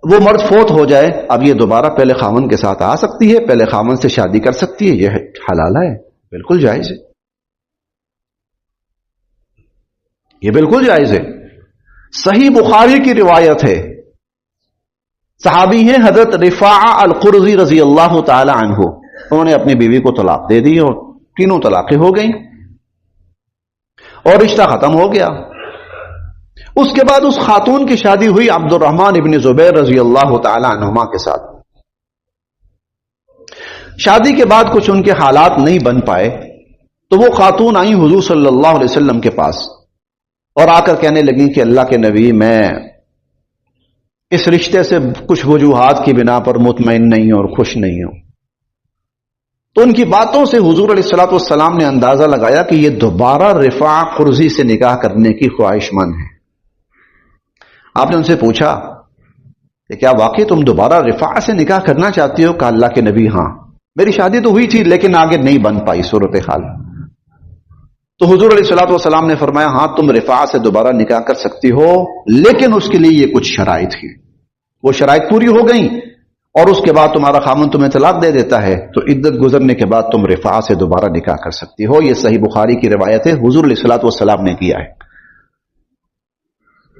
وہ مرد فوت ہو جائے، اب یہ دوبارہ پہلے خاوند کے ساتھ آ سکتی ہے، پہلے خاوند سے شادی کر سکتی ہے۔ یہ حلال ہے، بالکل جائز ہے، یہ بالکل جائز ہے۔ صحیح بخاری کی روایت ہے، صحابی ہیں حضرت رفاعہ القرظی رضی اللہ تعالی عنہ، انہوں نے اپنی بیوی کو طلاق دے دی اور 3 طلاقیں ہو گئیں اور رشتہ ختم ہو گیا۔ اس کے بعد اس خاتون کی شادی ہوئی عبد الرحمن ابن زبیر رضی اللہ تعالی عنہما کے ساتھ۔ شادی کے بعد کچھ ان کے حالات نہیں بن پائے، تو وہ خاتون آئیں حضور صلی اللہ علیہ وسلم کے پاس اور آ کر کہنے لگیں کہ اللہ کے نبی، میں اس رشتے سے کچھ وجوہات کی بنا پر مطمئن نہیں ہوں اور خوش نہیں ہوں۔ تو ان کی باتوں سے حضور علیہ الصلوۃ والسلام نے اندازہ لگایا کہ یہ دوبارہ رفاعہ قرظی سے نکاح کرنے کی خواہش مند ہے۔ آپ نے ان سے پوچھا کہ کیا واقعی تم دوبارہ رفاعہ سے نکاح کرنا چاہتی ہو؟ کہا اللہ کے نبی ہاں، میری شادی تو ہوئی تھی لیکن آگے نہیں بن پائی صورتحال۔ تو حضور علیہ الصلوۃ والسلام نے فرمایا ہاں تم رفاعہ سے دوبارہ نکاح کر سکتی ہو، لیکن اس کے لیے یہ کچھ شرائط ہیں، وہ شرائط پوری ہو گئیں اور اس کے بعد تمہارا خامن تمہیں طلاق دے دیتا ہے تو عدت گزرنے کے بعد تم رفاعہ سے دوبارہ نکاح کر سکتی ہو۔ یہ صحیح بخاری کی روایت ہے، حضور علیہ الصلوۃ والسلام نے کیا ہے۔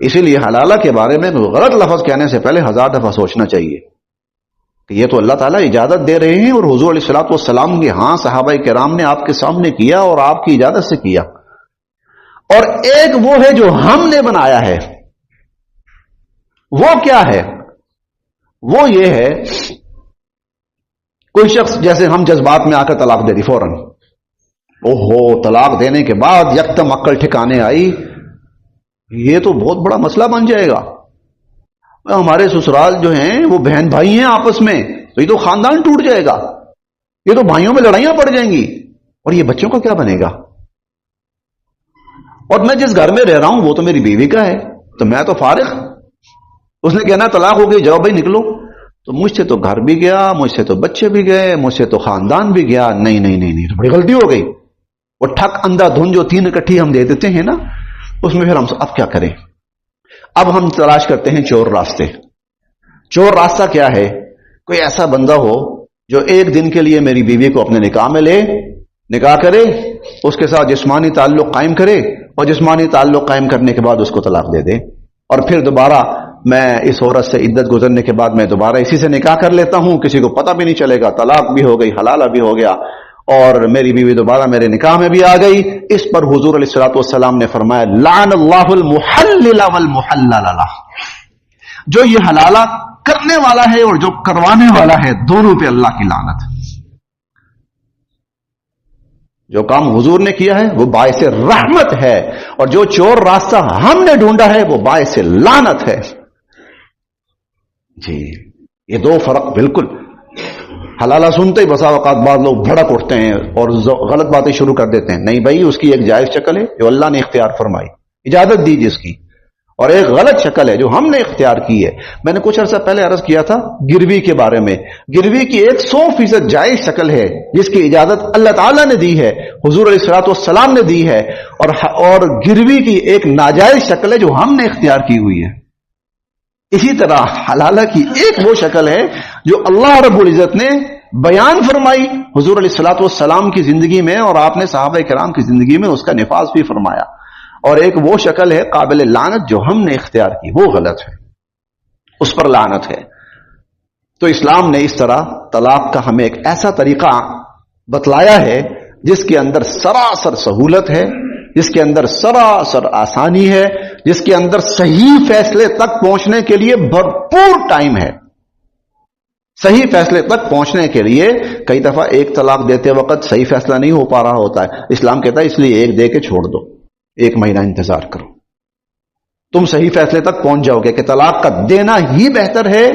اسی لیے حلالہ کے بارے میں غلط لفظ کہنے سے پہلے 1000 دفعہ سوچنا چاہیے کہ یہ تو اللہ تعالیٰ اجازت دے رہے ہیں اور حضور علیہ الصلوۃ والسلام کے ہاں صحابہ کرام نے آپ کے سامنے کیا اور آپ کی اجازت سے کیا. اور ایک وہ ہے جو ہم نے بنایا ہے. وہ کیا ہے؟ وہ یہ ہے کوئی شخص جیسے ہم جذبات میں آ کر طلاق دے دی فوراً. اوہو طلاق دینے کے بعد یکدم عقل ٹھکانے آئی، یہ تو بہت بڑا مسئلہ بن جائے گا. ہمارے سسرال جو ہیں وہ بہن بھائی ہیں آپس میں، تو یہ تو خاندان ٹوٹ جائے گا، یہ تو بھائیوں میں لڑائیاں پڑ جائیں گی، اور یہ بچوں کا کیا بنے گا؟ اور میں جس گھر میں رہ رہا ہوں وہ تو میری بیوی کا ہے، تو میں تو فارغ. اس نے کہنا طلاق ہو گئی، جاؤ بھائی نکلو. تو مجھ سے تو گھر بھی گیا، مجھ سے تو بچے بھی گئے، مجھ سے تو خاندان بھی گیا. نہیں نہیں نہیں نہیں، تو بڑی غلطی ہو گئی. وہ ٹھک اندھا دھن جو 3 اکٹھی ہم دے دیتے ہیں نا، اس میں پھر ہم اب کیا کریں؟ اب ہم تلاش کرتے ہیں چور راستے. چور راستہ کیا ہے؟ کوئی ایسا بندہ ہو جو ایک دن کے لیے میری بیوی کو اپنے نکاح میں لے، نکاح کرے، اس کے ساتھ جسمانی تعلق قائم کرے، اور جسمانی تعلق قائم کرنے کے بعد اس کو طلاق دے دے، اور پھر دوبارہ میں اس عورت سے عدت گزرنے کے بعد میں دوبارہ اسی سے نکاح کر لیتا ہوں، کسی کو پتہ بھی نہیں چلے گا، طلاق بھی ہو گئی، حلالہ بھی ہو گیا، اور میری بیوی دوبارہ میرے نکاح میں بھی آ گئی. اس پر حضور علیہ الصلوۃ والسلام نے فرمایا لعن اللہ المحلل والمحلل لہ. جو یہ حلالہ کرنے والا ہے اور جو کروانے والا ہے، دونوں پہ اللہ کی لعنت. جو کام حضور نے کیا ہے وہ باعث رحمت ہے، اور جو چور راستہ ہم نے ڈھونڈا ہے وہ باعث لعنت ہے. جی یہ دو فرق بالکل. حلالہ سنتے ہی بسا اوقات بعض لوگ بھڑک اٹھتے ہیں اور غلط باتیں شروع کر دیتے ہیں. نہیں بھائی، اس کی ایک جائز شکل ہے جو اللہ نے اختیار فرمائی، اجازت دی جس کی، اور ایک غلط شکل ہے جو ہم نے اختیار کی ہے. میں نے کچھ عرصہ پہلے عرض کیا تھا گروی کے بارے میں. گروی کی 100% جائز شکل ہے جس کی اجازت اللہ تعالیٰ نے دی ہے، حضور علیہ الصلوۃ والسلام نے دی ہے، اور گروی کی ایک ناجائز شکل ہے جو ہم نے اختیار کی ہوئی ہے. اسی طرح حلالہ کی ایک وہ شکل ہے جو اللہ رب العزت نے بیان فرمائی حضور علیہ الصلوۃ والسلام کی زندگی میں، اور آپ نے صحابہ کرام کی زندگی میں اس کا نفاذ بھی فرمایا. اور ایک وہ شکل ہے قابل لعنت جو ہم نے اختیار کی، وہ غلط ہے، اس پر لعنت ہے. تو اسلام نے اس طرح طلاق کا ہمیں ایک ایسا طریقہ بتلایا ہے جس کے اندر سراسر سہولت ہے، جس کے اندر سراسر آسانی ہے، جس کے اندر صحیح فیصلے تک پہنچنے کے لیے بھرپور ٹائم ہے. صحیح فیصلے تک پہنچنے کے لیے کئی دفعہ ایک طلاق دیتے وقت صحیح فیصلہ نہیں ہو پا رہا ہوتا ہے. اسلام کہتا ہے اس لیے ایک دے کے چھوڑ دو، 1 مہینہ انتظار کرو، تم صحیح فیصلے تک پہنچ جاؤ گے کہ طلاق کا دینا ہی بہتر ہے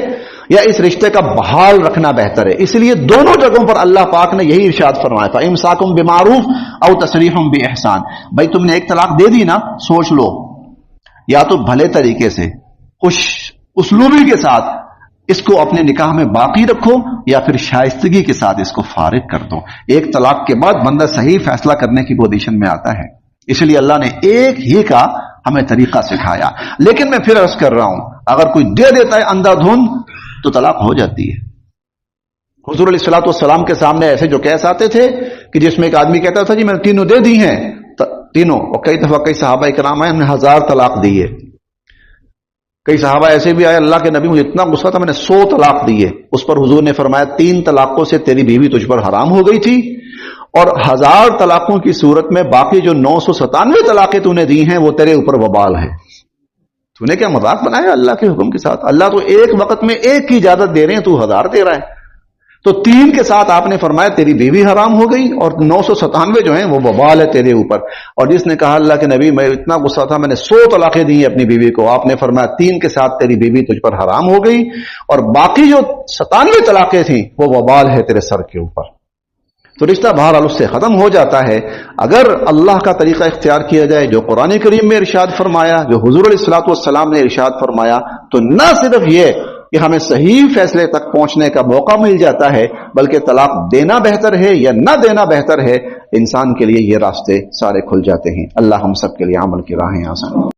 یا اس رشتے کا بحال رکھنا بہتر ہے. اس لیے دونوں جگہوں پر اللہ پاک نے یہی ارشاد فرمایا تھا امساکم بمعروف او تسریح باحسان. بھائی تم نے ایک طلاق دے دی نا، سوچ لو، یا تو بھلے طریقے سے خوش اسلوبی کے ساتھ اس کو اپنے نکاح میں باقی رکھو، یا پھر شائستگی کے ساتھ اس کو فارغ کر دو. ایک طلاق کے بعد بندہ صحیح فیصلہ کرنے کی پوزیشن میں آتا ہے. اس لیے اللہ نے ایک ہی کا ہمیں طریقہ سکھایا. لیکن میں پھر عرض کر رہا ہوں، اگر کوئی دے دیتا ہے اندھا دھند تو طلاق ہو جاتی ہے. حضور علیہ الصلوۃ والسلام کے سامنے ایسے جو کیس آتے تھے کہ جس میں ایک آدمی کہتا تھا جی میں نے تینوں دے دی ہیں، تینوں، اور کئی دفعہ کئی صحابہ کرام آئے ہم نے 1000 طلاق دی ہے. کئی صحابہ ایسے بھی آئے اللہ کے نبی مجھے اتنا غصہ تھا میں نے 100 طلاق دی ہے. اس پر حضور نے فرمایا 3 طلاقوں سے تیری بیوی تجھ پر حرام ہو گئی تھی، اور 1000 طلاقوں کی صورت میں باقی جو 997 طلاقیں تو نے دی ہیں وہ تیرے اوپر وبال ہے. تو نے کیا مذاق بنایا اللہ کے حکم کے ساتھ؟ اللہ تو ایک وقت میں ایک کی اجازت دے رہے ہیں، تو 1000 دے رہا ہے. تو 3 کے ساتھ آپ نے فرمایا تیری بیوی حرام ہو گئی، اور 997 جو ہیں وہ وبال ہے تیرے اوپر. اور جس نے کہا اللہ کے نبی میں اتنا غصہ تھا میں نے 100 طلاقیں دی ہیں اپنی بیوی کو، آپ نے فرمایا 3 کے ساتھ تیری بیوی تجھ پر حرام ہو گئی، اور باقی جو 97 طلاقیں تھیں وہ وبال ہے تیرے سر کے اوپر. تو رشتہ بہرحال اس سے ختم ہو جاتا ہے اگر اللہ کا طریقہ اختیار کیا جائے جو قرآن کریم میں ارشاد فرمایا، جو حضور علیہ الصلوۃ والسلام نے ارشاد فرمایا. تو نہ صرف یہ کہ ہمیں صحیح فیصلے تک پہنچنے کا موقع مل جاتا ہے، بلکہ طلاق دینا بہتر ہے یا نہ دینا بہتر ہے، انسان کے لیے یہ راستے سارے کھل جاتے ہیں. اللہ ہم سب کے لیے عمل کی راہیں آسان